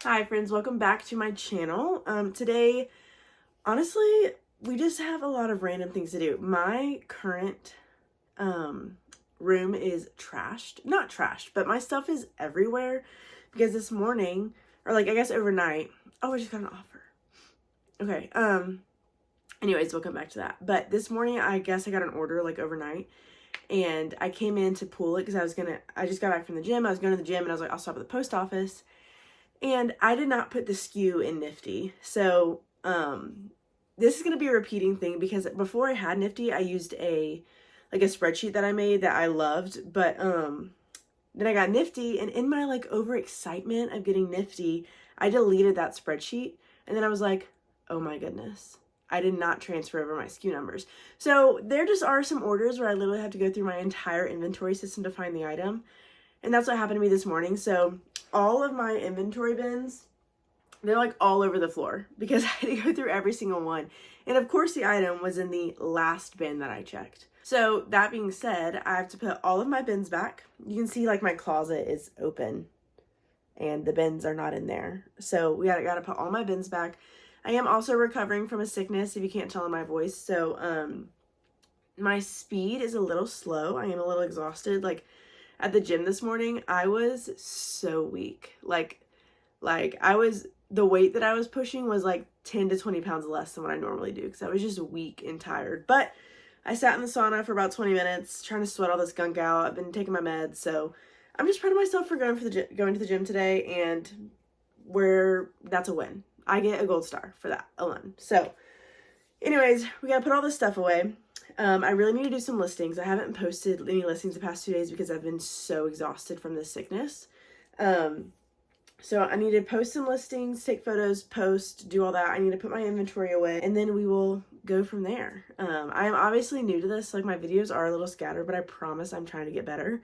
Hi friends, welcome back to my channel. Today, honestly, we just have a lot of random things to do. My current room is trashed. Not trashed, but my stuff is everywhere because this morning, or like I guess overnight, I just got an offer. Okay, anyways, we'll come back to that. But this morning, I guess I got an order like overnight. And I came in to pull it because I just got back from the gym. I was going to the gym and I was like, I'll stop at the post office. And I did not put the SKU in Nifty. So, this is going to be a repeating thing because before I had Nifty, I used a spreadsheet that I made that I loved. But, then I got Nifty, and in my overexcitement of getting Nifty, I deleted that spreadsheet. And then I was like, oh my goodness, I did not transfer over my SKU numbers. So there just are some orders where I literally have to go through my entire inventory system to find the item. And that's what happened to me this morning. So all of my inventory bins, they're like all over the floor because I had to go through every single one. And of course the item was in the last bin that I checked. So that being said, I have to put all of my bins back. You can see like my closet is open and the bins are not in there. So we gotta put all my bins back. I am also recovering from a sickness, if you can't tell in my voice. So my speed is a little slow. I am a little exhausted. Like at the gym this morning, I was so weak. Like the weight that I was pushing was like 10 to 20 pounds less than what I normally do because I was just weak and tired. But I sat in the sauna for about 20 minutes trying to sweat all this gunk out. I've been taking my meds, so I'm just proud of myself for going to the gym today, and that's a win. I get a gold star for that alone. So anyways, we got to put all this stuff away. I really need to do some listings. I haven't posted any listings the past 2 days because I've been so exhausted from this sickness. So I need to post some listings, take photos, post, do all that. I need to put my inventory away, and then we will go from there. I am obviously new to this. Like my videos are a little scattered, but I promise I'm trying to get better.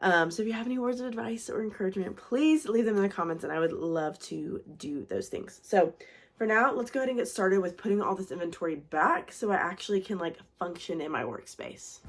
So if you have any words of advice or encouragement, please leave them in the comments and I would love to do those things. So for now, let's go ahead and get started with putting all this inventory back so I actually can function in my workspace.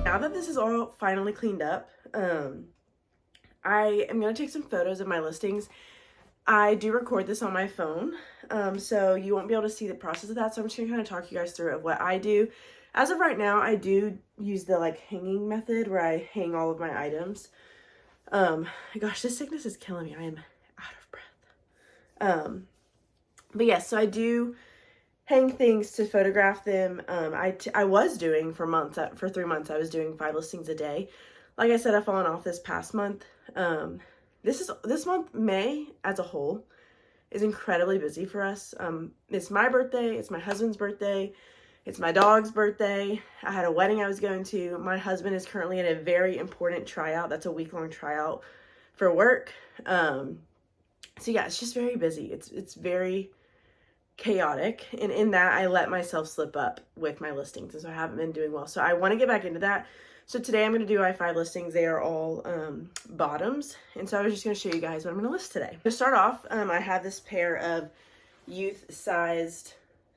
Now that this is all finally cleaned up, I am going to take some photos of my listings. I do record this on my phone, so you won't be able to see the process of that, so I'm just going to kind of talk you guys through of what I do. As of right now, I do use the hanging method where I hang all of my items. Gosh, this sickness is killing me. I am out of breath. But yes, so I do hang things to photograph them. I was doing for 3 months, I was doing 5 listings a day. Like I said, I've fallen off this past month. This month, May as a whole, is incredibly busy for us. It's my birthday, it's my husband's birthday, it's my dog's birthday. I had a wedding I was going to. My husband is currently in a very important tryout. That's a week-long tryout for work. So yeah, it's just very busy. It's very chaotic, and in that I let myself slip up with my listings, and so I haven't been doing well. So I want to get back into that. So today I'm going to do my 5 listings. They are all bottoms, and so I was just going to show you guys what I'm going to list today. To start off, I have this pair of youth-sized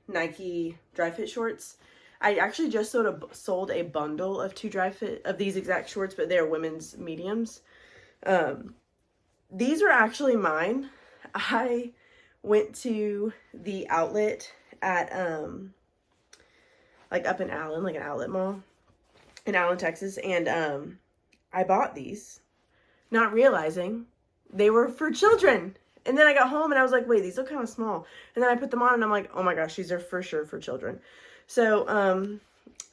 Nike dry fit shorts. I actually just sold a bundle of 2 dry fit of these exact shorts, but they're women's mediums. These are actually mine. I went to the outlet at up in Allen, an outlet mall in Allen, Texas, and I bought these not realizing they were for children. And then I got home and I was like, wait, these look kind of small. And then I put them on and I'm like, oh my gosh, these are for sure for children. So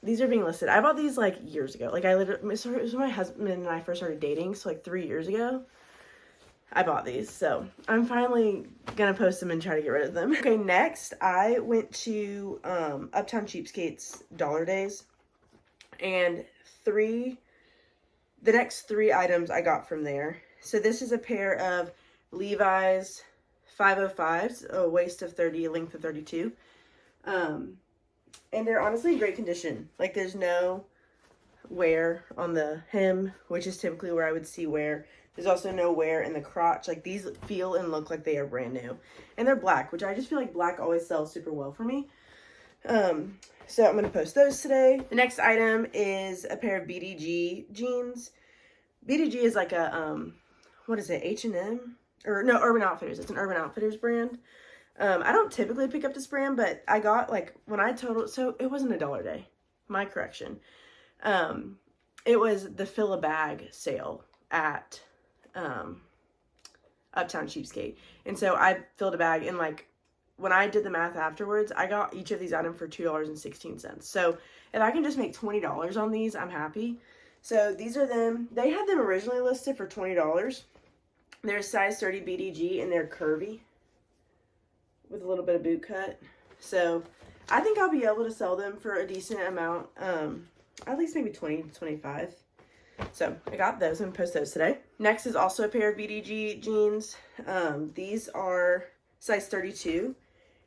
these are being listed. I bought these years ago. It was when my husband and I first started dating, so 3 years ago. I bought these, so I'm finally gonna post them and try to get rid of them. Okay, next I went to Uptown Cheapskate's Dollar Days, and the next 3 items I got from there. So this is a pair of Levi's 505s, a waist of 30, a length of 32. And they're honestly in great condition. Like, there's no wear on the hem, which is typically where I would see wear. There's also no wear in the crotch. Like, these feel and look like they are brand new. And they're black, which I just feel like black always sells super well for me. So I'm going to post those today. The next item is a pair of BDG jeans. BDG is like a, what is it, H&M? Or no, Urban Outfitters. It's an Urban Outfitters brand. I don't typically pick up this brand, but I got, like, when I totaled, so it wasn't a dollar day. My correction. It was the fill a bag sale at Uptown Cheapskate. And so I filled a bag, and, like, when I did the math afterwards, I got each of these items for $2.16. So if I can just make $20 on these, I'm happy. So these are them. They had them originally listed for $20. They're size 30 BDG, and they're curvy with a little bit of boot cut. So I think I'll be able to sell them for a decent amount, at least maybe 20 to 25. So I got those and post those today. Next is also a pair of BDG jeans. These are size 32,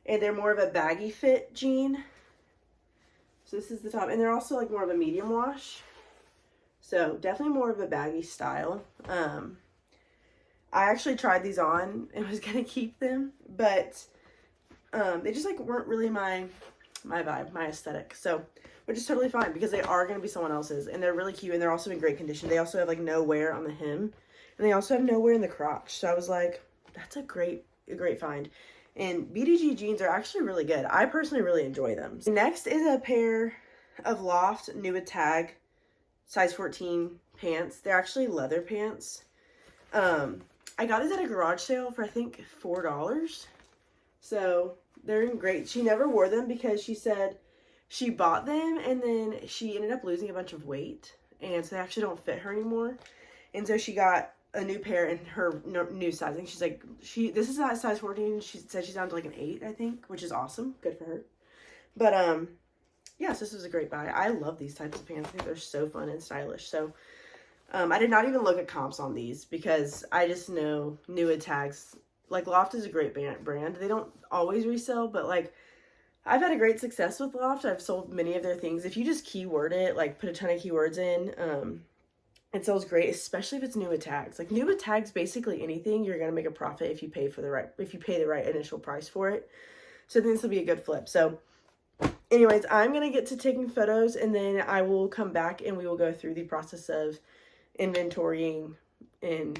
and they're more of a baggy fit jean. So this is the top, and they're also like more of a medium wash. So definitely more of a baggy style. I actually tried these on and was gonna keep them, but they just like weren't really my vibe, my aesthetic. So, which is totally fine because they are gonna be someone else's, and they're really cute, and they're also in great condition. They also have like no wear on the hem, and they also have no wear in the crotch. So I was like, that's a great find. And BDG jeans are actually really good. I personally really enjoy them. Next is a pair of Loft New with Tag size 14 pants. They're actually leather pants. I got these at a garage sale for I think $4. So they're in great. She never wore them because she said she bought them and then she ended up losing a bunch of weight, and so they actually don't fit her anymore. And so she got a new pair in her new sizing. She's like, this is a size 14. She said she's down to like an 8, I think, which is awesome. Good for her. But yes, this was a great buy. I love these types of pants. I think they're so fun and stylish. So I did not even look at comps on these because I just know New with Tags. Like, Loft is a great brand. They don't always resell, but like, I've had a great success with Loft. I've sold many of their things. If you just keyword it, like put a ton of keywords in, it sells great, especially if it's New with Tags. Like, New with Tags, basically anything, you're gonna make a profit if you pay the right initial price for it. So I think this will be a good flip. So anyways, I'm gonna get to taking photos, and then I will come back and we will go through the process of inventorying and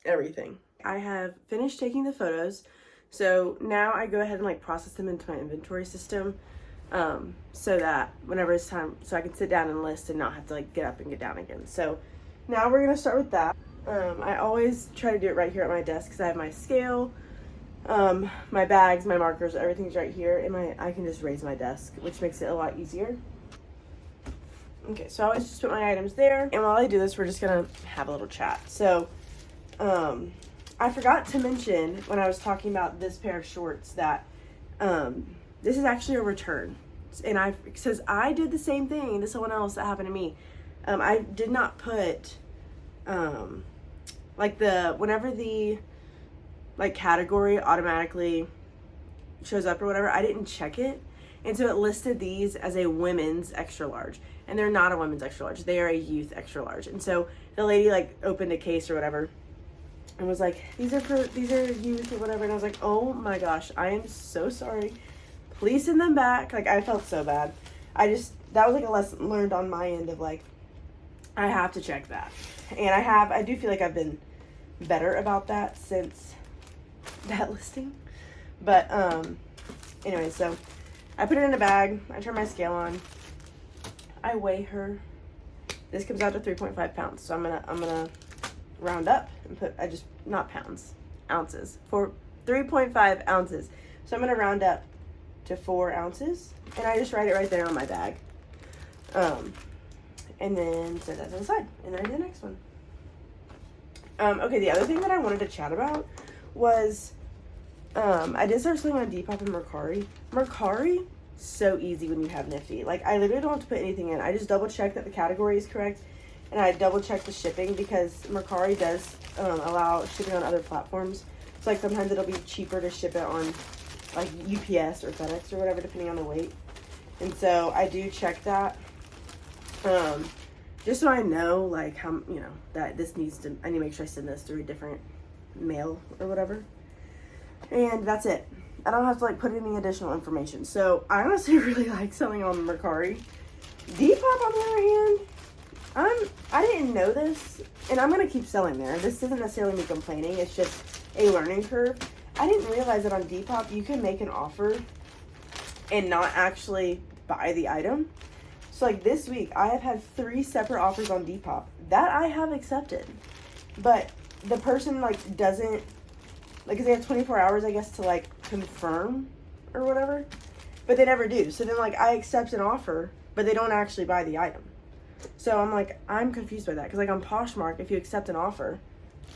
everything. I have finished taking the photos, so now I go ahead and like process them into my inventory system, so that whenever it's time, so I can sit down and list and not have to like get up and get down again. So now we're gonna start with that. I always try to do it right here at my desk because I have my scale, my bags, my markers, everything's right here, and I can just raise my desk, which makes it a lot easier. Okay, so I always just put my items there, and while I do this, we're just gonna have a little chat. So I forgot to mention when I was talking about this pair of shorts that this is actually a return, and since I did the same thing to someone else that happened to me, I did not put like whenever the like category automatically shows up or whatever, I didn't check it, and so it listed these as a women's extra large, and they're not a women's extra large, they are a youth extra large. And so the lady like opened a case or whatever and was like, these are youth or whatever, and I was like, oh my gosh, I am so sorry, please send them back. Like, I felt so bad. That was like a lesson learned on my end of like, I have to check that, and I do feel like I've been better about that since that listing. But anyway, so I put it in a bag, I turn my scale on, I weigh her. This comes out to 3.5 pounds, so I'm gonna round up and not pounds, ounces, for 3.5 ounces. So I'm gonna round up to 4 ounces, and I just write it right there on my bag, and then set that to the side, and then I do the next one. Okay, the other thing that I wanted to chat about was I did start selling on Depop and Mercari. Mercari, so easy when you have Nifty. Like, I literally don't have to put anything in. I just double check that the category is correct, and I double check the shipping, because Mercari does allow shipping on other platforms. So, like, sometimes it'll be cheaper to ship it on, like, UPS or FedEx or whatever, depending on the weight. And so I do check that, just so I know, like, how, you know, that this needs to, I need to make sure I send this through a different mail or whatever. And that's it. I don't have to, like, put any additional information. So I honestly really like selling on Mercari. Depop, on the other hand, I didn't know this, and I'm going to keep selling there. This isn't necessarily me complaining. It's just a learning curve. I didn't realize that on Depop you can make an offer and not actually buy the item. So, like, this week I have had 3 separate offers on Depop that I have accepted, but the person, like, doesn't, like, 'cause they have 24 hours, I guess, to, like, confirm or whatever, but they never do. So then, like, I accept an offer, but they don't actually buy the item. So I'm like, I'm confused by that, because, like, on Poshmark, if you accept an offer,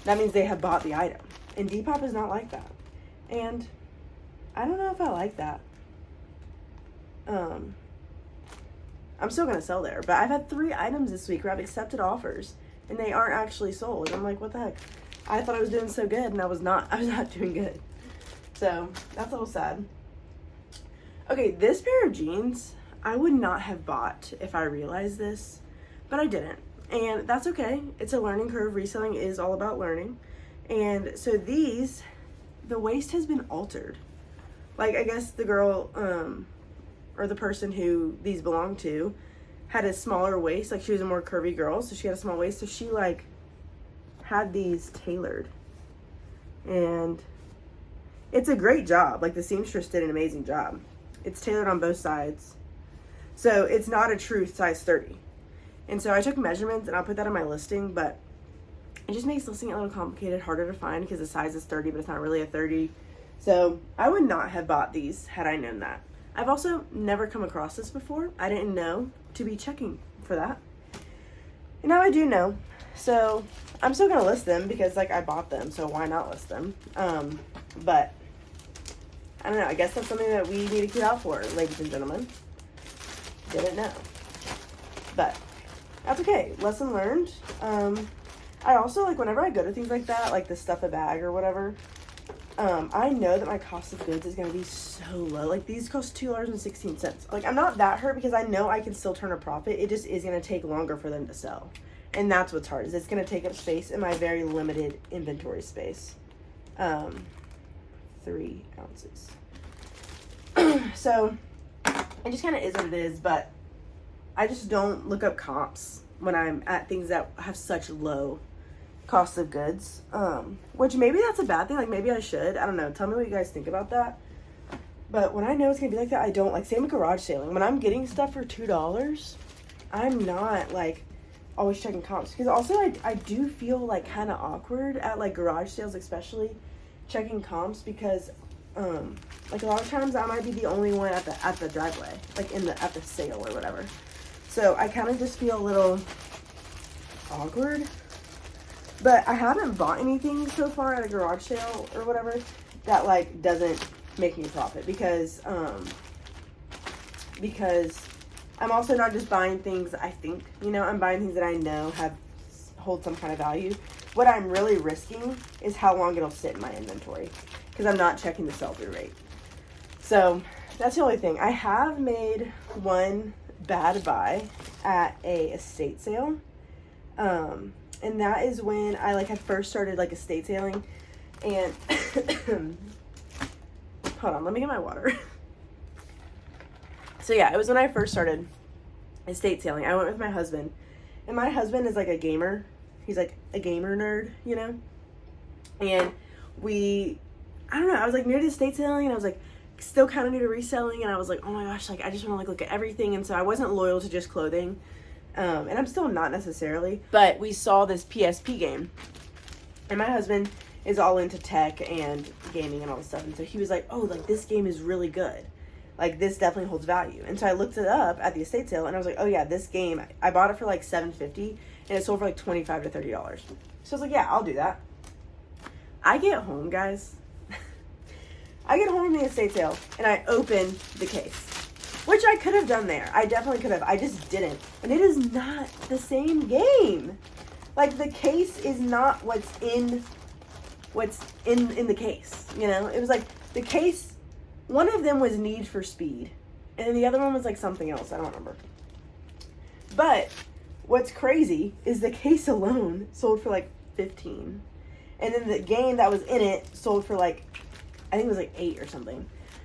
that means they have bought the item, and Depop is not like that. And I don't know if I like that. I'm still gonna sell there, but I've had 3 items this week where I've accepted offers and they aren't actually sold. I'm like, what the heck? I thought I was doing so good, and I was not doing good. So that's a little sad. Okay, this pair of jeans I would not have bought if I realized this, but I didn't, and that's okay. It's a learning curve. Reselling is all about learning. And so these, the waist has been altered. Like, I guess the girl, or the person who these belong to, had a smaller waist. Like, she was a more curvy girl, so she had a small waist. So she, like, had these tailored. And it's a great job. Like, the seamstress did an amazing job. It's tailored on both sides. So it's not a true size 30. And so I took measurements, and I'll put that on my listing, but it just makes listing it a little complicated, harder to find, because the size is 30, but it's not really a 30. So I would not have bought these had I known that. I've also never come across this before. I didn't know to be checking for that. And now I do know. So I'm still going to list them, because, like, I bought them, so why not list them? But I don't know. I guess that's something that we need to keep out for, ladies and gentlemen. Didn't know. But that's okay. Lesson learned. I also, like, whenever I go to things like that, like the stuff a bag or whatever, I know that my cost of goods is going to be so low. Like, these cost $2.16. Like, I'm not that hurt, because I know I can still turn a profit. It just is going to take longer for them to sell. And that's what's hard, is it's going to take up space in my very limited inventory space. 3 ounces. So it just kind of is what it is, but I just don't look up comps when I'm at things that have such low cost of goods, which maybe that's a bad thing. Like, maybe I should. I don't know. Tell me what you guys think about that. But when I know it's gonna be like that, I don't. Like, same with garage sailing. When I'm getting stuff for $2, I'm not, like, always checking comps, because also I do feel, like, kind of awkward at, like, garage sales, especially checking comps, because like, a lot of times I might be the only one at the driveway, like, at the sale or whatever. So I kind of just feel a little awkward. But I haven't bought anything so far at a garage sale or whatever that, like, doesn't make me profit, because I'm also not just buying things I think, you know, I'm buying things that I know hold some kind of value. What I'm really risking is how long it'll sit in my inventory, because I'm not checking the sell-through rate. So that's the only thing. I have made one bad buy at a estate sale. And that is when I, like, had first started, like, estate sailing. And hold on, let me get my water. So yeah, it was when I first started estate sailing. I went with my husband, and my husband is, like, a gamer. He's, like, a gamer nerd, you know? And I don't know, I was, like, new to estate sailing, and I was, like, still kind of new to reselling, and I was like, oh my gosh, like, I just want to, like, look at everything. And so I wasn't loyal to just clothing. And I'm still not necessarily, but we saw this PSP game, and my husband is all into tech and gaming and all this stuff. And so he was like, oh, like, this game is really good. Like, this definitely holds value. And so I looked it up at the estate sale, and I was like, oh yeah, this game, I bought it for, like, $7.50, and it sold for, like, $25 to $30. So I was like, yeah, I'll do that. I get home, guys. I get home from the estate sale and I open the case, which I could have done there. I definitely could have. I just didn't. And it is not the same game. Like, the case is not what's in the case, you know? It was like the case, one of them was Need for Speed, and then the other one was like something else. I don't remember. But what's crazy is the case alone sold for like 15, and then the game that was in it sold for like, I think it was like 8 or something.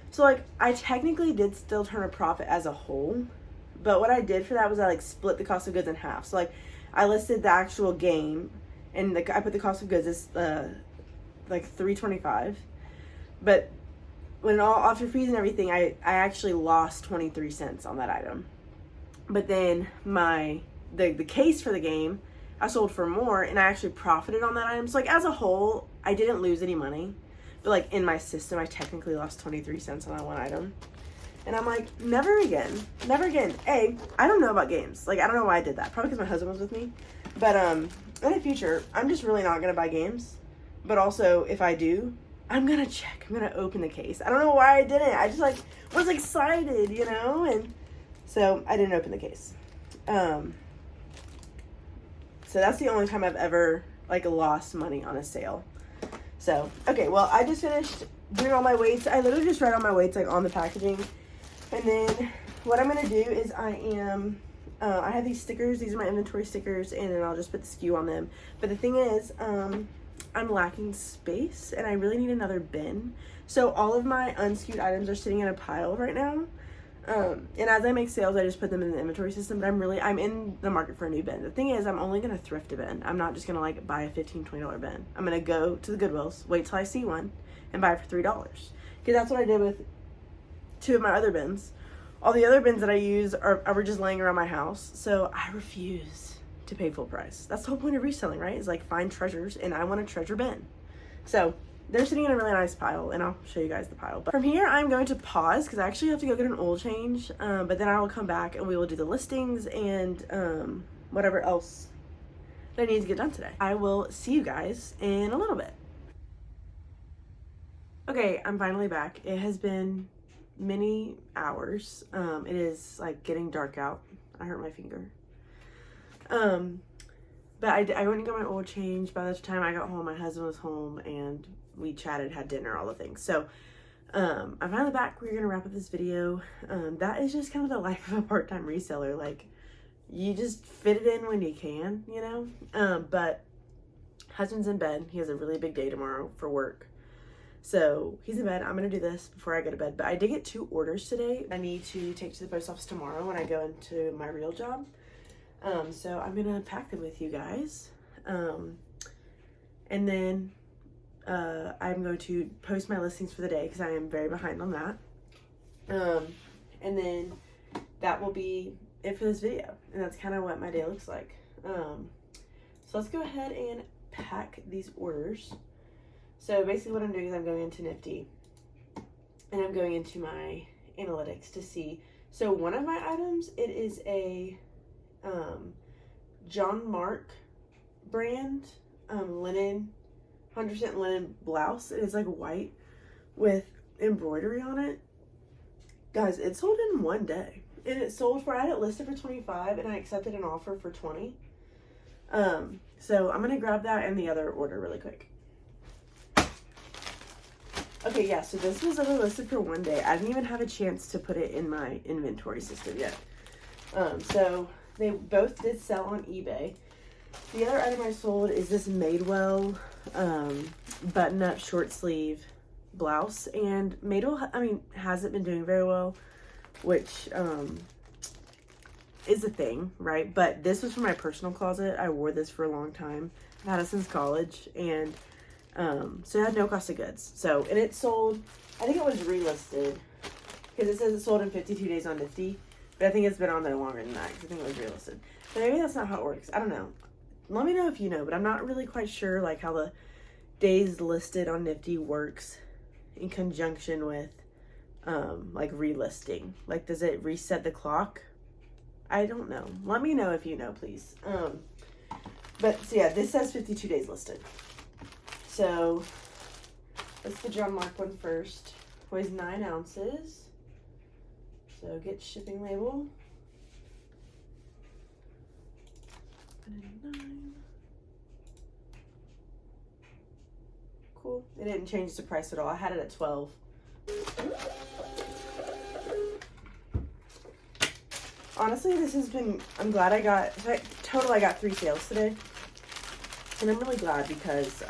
So like, I technically did still turn a profit as a whole, but what I did for that was I like split the cost of goods in half. So like, I listed the actual game, and I put the cost of goods as like $325, but when all after fees and everything, I actually lost 23 cents on that item. But then the case for the game I sold for more, and I actually profited on that item. So like, as a whole, I didn't lose any money, but like in my system, I technically lost 23 cents on that one item. And I'm like, never again. I don't know about games. Like, I don't know why I did that. Probably because my husband was with me. But in the future, I'm just really not going to buy games. But also, if I do, I'm going to check. I'm going to open the case. I don't know why I didn't. I just, like, was excited, you know? And so I didn't open the case. So that's the only time I've ever, like, lost money on a sale. So, okay, well, I just finished doing all my weights. I literally just write all my weights, like, on the packaging. And then what I'm going to do is I have these stickers. These are my inventory stickers, and then I'll just put the SKU on them. But the thing is, I'm lacking space, and I really need another bin. So all of my unSKU'd items are sitting in a pile right now. And as I make sales, I just put them in the inventory system, but I'm in the market for a new bin. The thing is, I'm only going to thrift a bin. I'm not just going to like buy a $15, $20 bin. I'm going to go to the Goodwills, wait till I see one, and buy it for $3. Because that's what I did with 2 of my other bins. All the other bins that I use are just laying around my house. So I refuse to pay full price. That's the whole point of reselling, right? Is like, find treasures, and I want a treasure bin. So they're sitting in a really nice pile, and I'll show you guys the pile. But from here, I'm going to pause because I actually have to go get an oil change. But then I will come back and we will do the listings and whatever else that I need to get done today. I will see you guys in a little bit. Okay, I'm finally back. It has been many hours. It is like getting dark out. I hurt my finger. But I went and got my oil change. By the time I got home, my husband was home, and we chatted, had dinner, all the things. So I'm finally back. We're gonna wrap up this video. That is just kind of the life of a part-time reseller. Like, you just fit it in when you can, you know. But husband's in bed. He has a really big day tomorrow for work. So he's in bed. I'm going to do this before I go to bed. But I did get 2 orders today I need to take to the post office tomorrow when I go into my real job. So I'm going to pack them with you guys. And then I'm going to post my listings for the day because I am very behind on that. And then that will be it for this video. And that's kind of what my day looks like. So let's go ahead and pack these orders. So basically what I'm doing is I'm going into Nifty and I'm going into my analytics to see. So one of my items, it is a John Mark brand linen, 100% linen blouse. It is like white with embroidery on it. Guys, it sold in one day. And it sold for, I had it listed for $25 and I accepted an offer for $20. So I'm going to grab that and the other order really quick. Okay, yeah, so this was only listed for one day. I didn't even have a chance to put it in my inventory system yet. So they both did sell on eBay. The other item I sold is this Madewell button-up short sleeve blouse. And Madewell, I mean, hasn't been doing very well, which is a thing, right? But this was for my personal closet. I wore this for a long time. I've had it since college, and so it had no cost of goods. So, and it sold, I think it was relisted because it says it sold in 52 days on Nifty, but I think it's been on there longer than that because I think it was relisted. But maybe that's not how it works. I don't know. Let me know if you know, but I'm not really quite sure like how the days listed on Nifty works in conjunction with like relisting. Like, does it reset the clock? I don't know. Let me know if you know, please. But, so yeah, this says 52 days listed. So, let's the John Mark one first. Weighs 9 ounces. So, get shipping label. 9. Cool. It didn't change the price at all. I had it at 12. Honestly, this has been, I'm glad I got, total I got 3 sales today. And I'm really glad because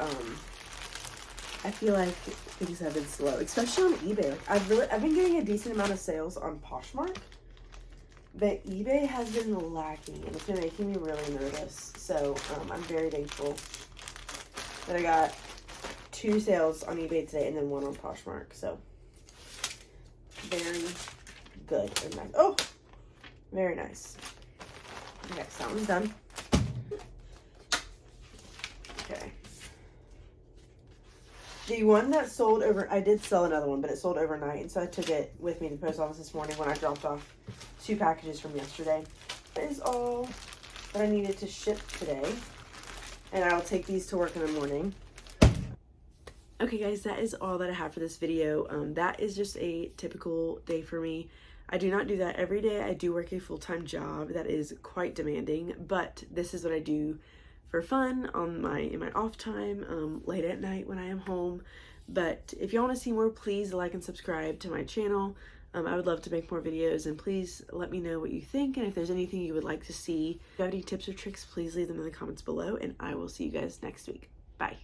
I feel like things have been slow, especially on eBay. Like I've been getting a decent amount of sales on Poshmark, but eBay has been lacking and it's been making me really nervous. So I'm very thankful that I got 2 sales on eBay today and then 1 on Poshmark. So very good and nice. Oh, very nice. Okay, so that one's done. Okay. The one that sold over, I did sell another one, but it sold overnight, and so I took it with me to the post office this morning when I dropped off 2 packages from yesterday. That is all that I needed to ship today, and I will take these to work in the morning. Okay guys, that is all that I have for this video. That is just a typical day for me. I do not do that every day. I do work a full-time job that is quite demanding, but this is what I do for fun on in my off time, late at night when I am home. But if y'all want to see more, please like and subscribe to my channel. I would love to make more videos, and please let me know what you think, and if there's anything you would like to see. If you have any tips or tricks, please leave them in the comments below, and I will see you guys next week. Bye.